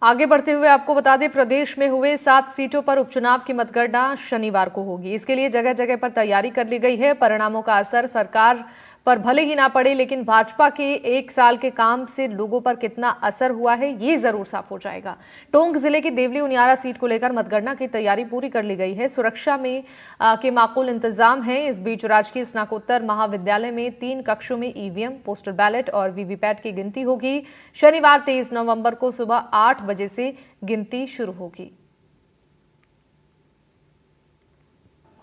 आगे बढ़ते हुए आपको बता दें, प्रदेश में हुए 7 सीटों पर उपचुनाव की मतगणना शनिवार को होगी। इसके लिए जगह जगह पर तैयारी कर ली गई है। परिणामों का असर सरकार पर भले ही ना पड़े, लेकिन भाजपा के 1 साल के काम से लोगों पर कितना असर हुआ है, ये जरूर साफ हो जाएगा। टोंक जिले की देवली उनियारा सीट को लेकर मतगणना की तैयारी पूरी कर ली गई है। सुरक्षा में के माकूल इंतजाम है। इस बीच राजकीय स्नातकोत्तर महाविद्यालय में 3 कक्षों में ईवीएम, पोस्टल बैलेट और वीवीपैट की गिनती होगी। शनिवार 23 नवंबर को सुबह 8 बजे से गिनती शुरू होगी।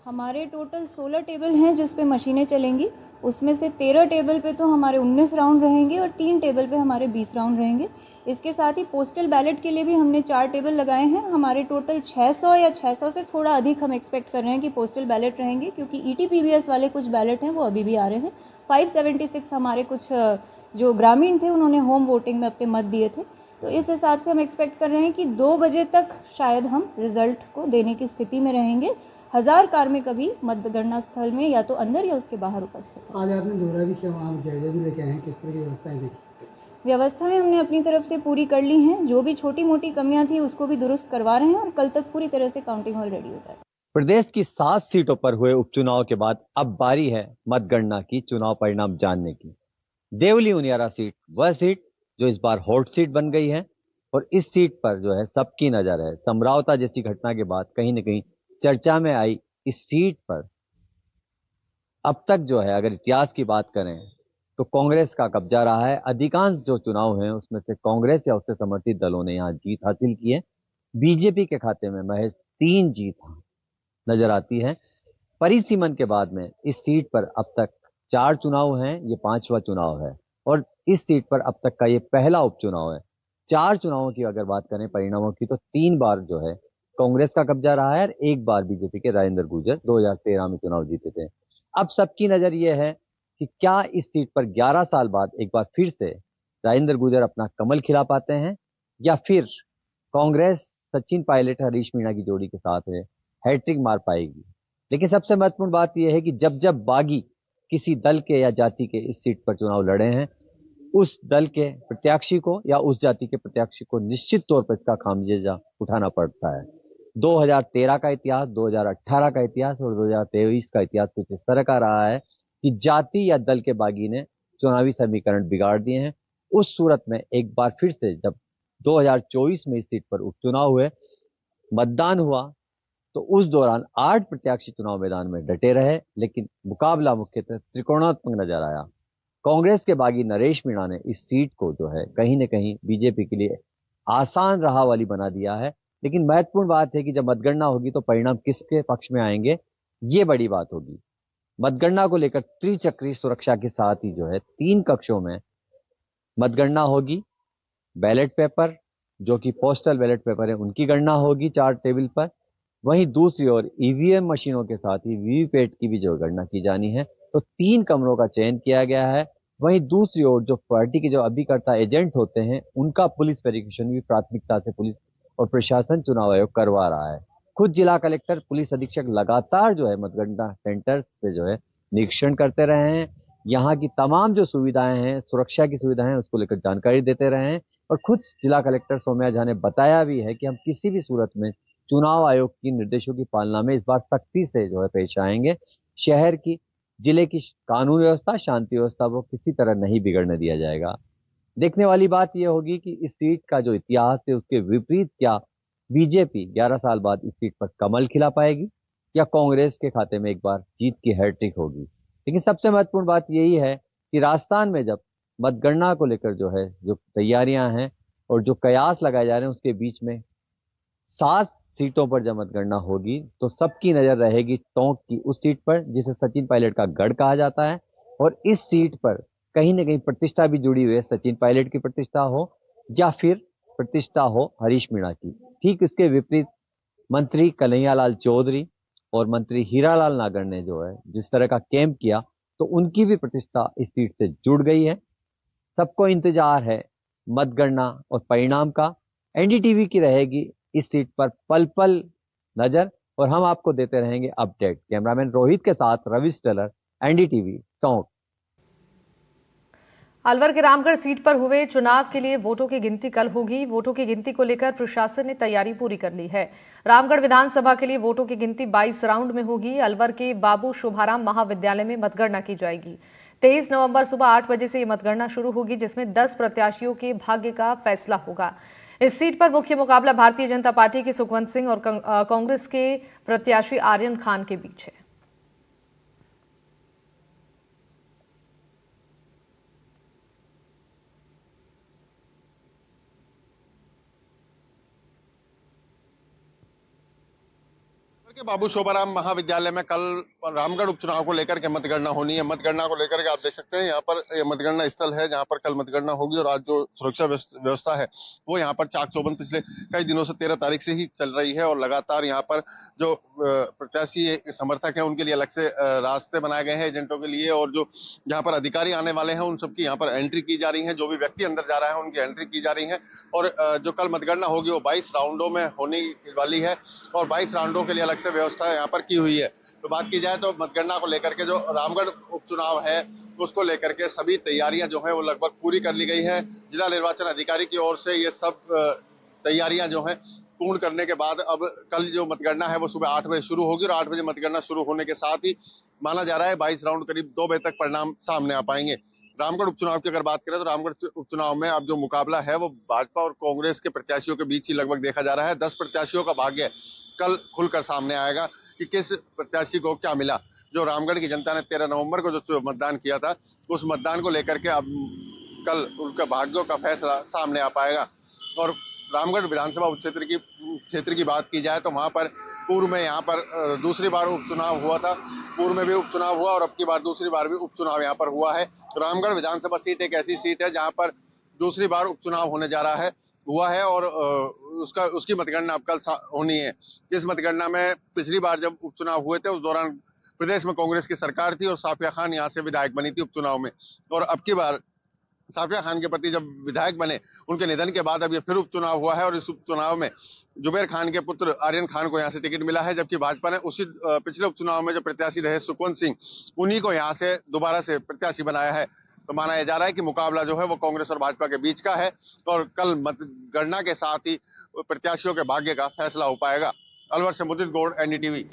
हमारे टोटल 16 टेबल हैं जिस पे मशीनें चलेंगी। उसमें से 13 टेबल पे तो हमारे 19 राउंड रहेंगे और 3 टेबल पे हमारे 20 राउंड रहेंगे। इसके साथ ही पोस्टल बैलेट के लिए भी हमने 4 टेबल लगाए हैं। हमारे टोटल 600 या 600 से थोड़ा अधिक हम एक्सपेक्ट कर रहे हैं कि पोस्टल बैलेट रहेंगे, क्योंकि ईटीपीबीएस वाले कुछ बैलेट हैं वो अभी भी आ रहे हैं। 576 हमारे कुछ जो ग्रामीण थे उन्होंने होम वोटिंग में अपने मत दिए थे। तो इस हिसाब से हम एक्सपेक्ट कर रहे हैं कि 2 बजे तक शायद हम रिजल्ट को देने की स्थिति में रहेंगे। 1000 कार्मिक अभी मतगणना स्थल में या तो अंदर या उसके बाहर उपस्थित हैं। आज आपने दौरा भी किया, वहाँ जायजा भी लेके आए हैं, किस तरह की व्यवस्थाएं देखी? व्यवस्थाएं हमने अपनी तरफ से पूरी कर ली हैं। जो भी छोटी मोटी कमियां थी उसको भी दुरुस्त करवा रहे हैं और कल तक पूरी तरह से काउंटिंग हॉल रेडी हो जाएगा। प्रदेश की 7 सीटों पर हुए उपचुनाव के बाद अब बारी है मतगणना की चुनाव परिणाम जानने की। देवली उनियारा सीट वह सीट जो इस बार हॉट सीट बन गई है और इस सीट पर जो है सबकी नजर है। समरावता जैसी घटना के बाद कहीं न कहीं चर्चा में आई इस सीट पर अब तक जो है अगर इतिहास की बात करें तो कांग्रेस का कब्जा रहा है। अधिकांश जो चुनाव हैं उसमें से कांग्रेस या उससे समर्थित दलों ने यहां जीत हासिल की है। बीजेपी के खाते में महज 3 जीत नजर आती है। परिसीमन के बाद में इस सीट पर अब तक 4 चुनाव हैं, ये 5वां चुनाव है और इस सीट पर अब तक का ये पहला उपचुनाव है। 4 चुनावों की अगर बात करें परिणामों की तो 3 बार जो है कांग्रेस का कब्जा रहा है और 1 बार बीजेपी के राजेंद्र गुर्जर 2013 में चुनाव जीते थे। अब सबकी नजर ये है कि क्या इस सीट पर 11 साल बाद एक बार फिर से राजेंद्र गुर्जर अपना कमल खिला पाते हैं या फिर कांग्रेस सचिन पायलट हरीश मीणा की जोड़ी के साथ है हैट्रिक मार पाएगी। लेकिन सबसे महत्वपूर्ण बात यह है कि जब जब बागी किसी दल के या जाति के इस सीट पर चुनाव लड़े हैं उस दल के प्रत्याशी को या उस जाति के प्रत्याशी को निश्चित तौर पर इसका खामियाजा उठाना पड़ता है। 2013 का इतिहास, 2018 का इतिहास और 2023 का इतिहास कुछ इस तरह का रहा है कि जाति या दल के बागी ने चुनावी समीकरण बिगाड़ दिए हैं। उस सूरत में एक बार फिर से जब 2024 में इस सीट पर उपचुनाव हुए, मतदान हुआ तो उस दौरान 8 प्रत्याशी चुनाव मैदान में डटे रहे, लेकिन मुकाबला मुख्यतः त्रिकोणात्मक नजर आया। कांग्रेस के बागी नरेश मीणा ने इस सीट को जो है कहीं न कहीं बीजेपी के लिए आसान राह वाली बना दिया है। लेकिन महत्वपूर्ण बात है कि जब मतगणना होगी तो परिणाम किसके पक्ष में आएंगे, ये बड़ी बात होगी। मतगणना को लेकर त्रिचक्री सुरक्षा के साथ ही जो है 3 कक्षों में मतगणना होगी। बैलेट पेपर जो कि पोस्टल बैलेट पेपर है उनकी गणना होगी 4 टेबल पर। वहीं दूसरी ओर ईवीएम मशीनों के साथ ही वीवीपैट की भी जो गणना की जानी है, तो 3 कमरों का चयन किया गया है। वहीं दूसरी ओर जो पार्टी के जो अभिकर्ता एजेंट होते हैं उनका पुलिस वेरिफिकेशन भी प्राथमिकता से पुलिस और प्रशासन चुनाव आयोग करवा रहा है। खुद जिला कलेक्टर, पुलिस अधीक्षक लगातार जो है मतगणना सेंटर पे जो है निरीक्षण करते रहे हैं। यहाँ की तमाम जो सुविधाएं हैं, सुरक्षा की सुविधाएं हैं, उसको लेकर जानकारी देते रहे हैं और खुद जिला कलेक्टर सौम्या झा ने बताया भी है कि हम किसी भी सूरत में चुनाव आयोग की निर्देशों की पालना में इस बार सख्ती से जो है पेश आएंगे। शहर की, जिले की कानून व्यवस्था, शांति व्यवस्था वो किसी तरह नहीं बिगड़ने दिया जाएगा। देखने वाली बात यह होगी कि इस सीट का जो इतिहास है उसके विपरीत क्या बीजेपी 11 साल बाद इस सीट पर कमल खिला पाएगी या कांग्रेस के खाते में एक बार जीत की हैट्रिक होगी। लेकिन सबसे महत्वपूर्ण बात यही है कि राजस्थान में जब मतगणना को लेकर जो है जो तैयारियां हैं और जो कयास लगाए जा रहे हैं उसके बीच में 7 सीटों पर जब मतगणना होगी तो सबकी नजर रहेगी टोंक की उस सीट पर जिसे सचिन पायलट का गढ़ कहा जाता है और इस सीट पर कहीं ना कहीं प्रतिष्ठा भी जुड़ी हुई है। सचिन पायलट की प्रतिष्ठा हो या फिर प्रतिष्ठा हो हरीश मीणा की। ठीक इसके विपरीत मंत्री कन्हैयालाल चौधरी और मंत्री हीरालाल नागर ने जो है जिस तरह का कैंप किया तो उनकी भी प्रतिष्ठा इस सीट से जुड़ गई है। सबको इंतजार है मतगणना और परिणाम का। एनडीटीवी की रहेगी इस सीट पर पल पल नजर और हम आपको देते रहेंगे अपडेट। कैमरामैन रोहित के साथ रवि स्टेलर, एनडीटीवी टोंक। अलवर के रामगढ़ सीट पर हुए चुनाव के लिए वोटों की गिनती कल होगी। वोटों की गिनती को लेकर प्रशासन ने तैयारी पूरी कर ली है। रामगढ़ विधानसभा के लिए वोटों की गिनती 22 राउंड में होगी। अलवर के बाबू शोभाराम महाविद्यालय में मतगणना की जाएगी। 23 नवंबर सुबह 8 बजे से ये मतगणना शुरू होगी, जिसमें 10 प्रत्याशियों के भाग्य का फैसला होगा। इस सीट पर मुख्य मुकाबला भारतीय जनता पार्टी के सुखवंत सिंह और कांग्रेस के प्रत्याशी आर्यन खान के बीच है। के बाबू शोभाराम महाविद्यालय में कल रामगढ़ उपचुनाव को लेकर के मतगणना होनी है। मतगणना को लेकर के आप देख सकते हैं यहाँ पर ये मतगणना स्थल है जहाँ पर कल मतगणना होगी और आज जो सुरक्षा व्यवस्था है वो यहाँ पर चाक चौबंद पिछले कई दिनों से 13 तारीख से ही चल रही है और लगातार यहाँ पर जो प्रत्याशी समर्थक हैं उनके लिए अलग से रास्ते बनाए गए हैं एजेंटों के लिए, और जो यहाँ पर अधिकारी आने वाले हैं उन सबकी यहाँ पर एंट्री की जा रही है। जो भी व्यक्ति अंदर जा रहा है उनकी एंट्री की जा रही है और जो कल मतगणना होगी वो 22 राउंडों में होने वाली है और 22 राउंडों के लिए अलग से व्यवस्था यहाँ पर की हुई है। तो बात की जाए तो मतगणना को लेकर के जो रामगढ़ उपचुनाव है उसको लेकर के सभी तैयारियां जो है वो लगभग पूरी कर ली गई है। जिला निर्वाचन अधिकारी की ओर से ये सब तैयारियां जो है पूर्ण करने के बाद अब कल जो मतगणना है वो सुबह 8 बजे शुरू होगी और 8 बजे मतगणना शुरू होने के साथ ही माना जा रहा है 22 राउंड करीब 2 बजे तक परिणाम सामने आ पाएंगे। रामगढ़ उपचुनाव की अगर बात करें तो रामगढ़ उपचुनाव में अब जो मुकाबला है वो भाजपा और कांग्रेस के प्रत्याशियों के बीच ही लगभग देखा जा रहा है। 10 प्रत्याशियों का भाग्य कल खुलकर सामने आएगा कि किस प्रत्याशी को क्या मिला। जो रामगढ़ की जनता ने 13 नवंबर को जो मतदान किया था उस मतदान को लेकर के अब कल उनका भाग्यों का फैसला सामने आ पाएगा। और रामगढ़ विधानसभा क्षेत्र की बात की जाए तो वहां पर पूर्व में यहाँ पर दूसरी बार उपचुनाव हुआ था, पूर्व में भी उपचुनाव हुआ और अब की बार दूसरी बार भी उपचुनाव यहाँ पर हुआ है। तो रामगढ़ विधानसभा सीट एक ऐसी सीट है जहाँ पर दूसरी बार उपचुनाव होने जा रहा है हुआ है और उसकी मतगणना अब कल होनी है। इस मतगणना में पिछली बार जब उपचुनाव हुए थे उस दौरान प्रदेश में कांग्रेस की सरकार थी और साफिया खान यहाँ से विधायक बनी थी उपचुनाव में, और अब की बार साफिया खान के पति जब विधायक बने उनके निधन के बाद अब ये फिर उपचुनाव हुआ है और इस उपचुनाव में जुबैर खान के पुत्र आर्यन खान को यहाँ से टिकट मिला है, जबकि भाजपा ने उसी पिछले उपचुनाव में जो प्रत्याशी रहे सुखवंत सिंह उन्हीं को यहाँ से दोबारा से प्रत्याशी बनाया है। तो माना जा रहा है कि मुकाबला जो है वो कांग्रेस और भाजपा के बीच का है और कल मतगणना के साथ ही प्रत्याशियों के भाग्य का फैसला हो पाएगा। अलवर से मुदित गौड़, एनडीटीवी।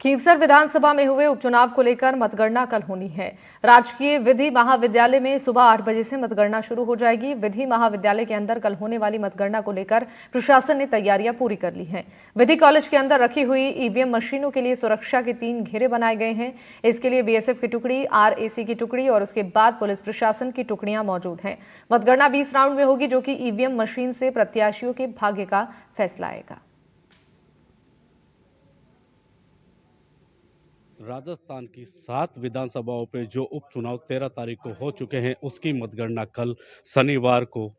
खीवसर विधानसभा में हुए उपचुनाव को लेकर मतगणना कल होनी है। राजकीय विधि महाविद्यालय में सुबह 8 बजे से मतगणना शुरू हो जाएगी। विधि महाविद्यालय के अंदर कल होने वाली मतगणना को लेकर प्रशासन ने तैयारियां पूरी कर ली हैं। विधि कॉलेज के अंदर रखी हुई ईवीएम मशीनों के लिए सुरक्षा के 3 घेरे बनाए गए हैं। इसके लिए बीएसएफ की टुकड़ी, आरएसी की टुकड़ी और उसके बाद पुलिस प्रशासन की टुकड़ियां मौजूद हैं। मतगणना 20 राउंड में होगी, जो कि ईवीएम मशीन से प्रत्याशियों के भाग्य का फैसला आएगा। राजस्थान की 7 विधानसभाओं पे जो उपचुनाव 13 तारीख को हो चुके हैं उसकी मतगणना कल शनिवार को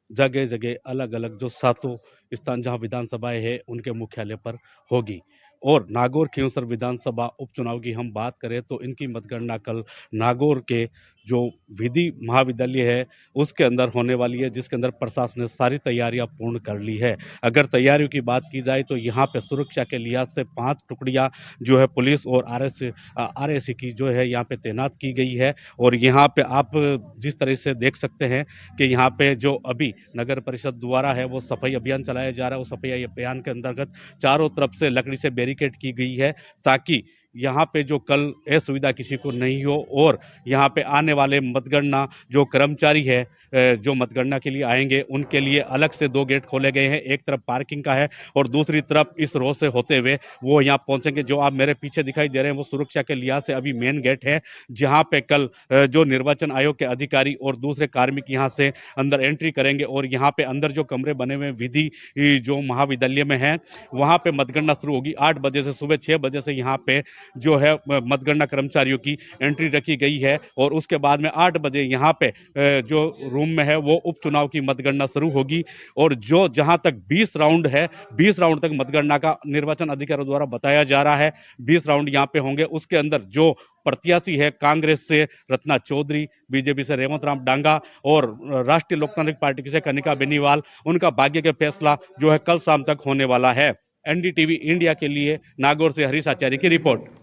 जगह जगह अलग अलग जो 7 स्थान जहां विधानसभाएं हैं उनके मुख्यालय पर होगी। और नागौर खींवसर विधानसभा उपचुनाव की हम बात करें तो इनकी मतगणना कल नागौर के जो विधि महाविद्यालय है उसके अंदर होने वाली है, जिसके अंदर प्रशासन ने सारी तैयारियां पूर्ण कर ली है। अगर तैयारियों की बात की जाए तो यहाँ पे सुरक्षा के लिहाज से 5 टुकड़ियां जो है पुलिस और आरएसी की जो है यहाँ पे तैनात की गई है। और यहाँ पे आप जिस तरह से देख सकते हैं कि यहाँ पे जो अभी नगर परिषद द्वारा है वो सफाई अभियान चलाया जा रहा है। वो सफाई अभियान के अंतर्गत चारों तरफ से लकड़ी से बैरिकेड की गई है ताकि यहाँ पे जो कल असुविधा किसी को नहीं हो। और यहाँ पे आने वाले मतगणना जो कर्मचारी है जो मतगणना के लिए आएंगे उनके लिए अलग से 2 गेट खोले गए हैं। एक तरफ पार्किंग का है और दूसरी तरफ इस रोड से होते हुए वो यहाँ पहुंचेंगे। जो आप मेरे पीछे दिखाई दे रहे हैं वो सुरक्षा के लिहाज से अभी मेन गेट है, जहाँ पे कल जो निर्वाचन आयोग के अधिकारी और दूसरे कार्मिक यहाँ से अंदर एंट्री करेंगे। और यहाँ पे अंदर जो कमरे बने हुए विधि जो महाविद्यालय में है वहाँ पे मतगणना शुरू होगी 8 बजे से। सुबह 6 बजे से यहाँ पे जो है मतगणना कर्मचारियों की एंट्री रखी गई है और उसके बाद में 8 बजे यहाँ पे जो रूम में है वो उपचुनाव की मतगणना शुरू होगी। और जो जहां तक 20 राउंड है 20 राउंड तक मतगणना का निर्वाचन अधिकारियों द्वारा बताया जा रहा है। 20 राउंड यहाँ पे होंगे। उसके अंदर जो प्रत्याशी है कांग्रेस से रत्ना चौधरी, बीजेपी से रेवंत राम डांगा और राष्ट्रीय लोकतांत्रिक पार्टी से कनिका बेनीवाल, उनका भाग्य का फैसला जो है कल शाम तक होने वाला है। एनडीटीवी इंडिया के लिए नागौर से हरीश आचार्य की रिपोर्ट।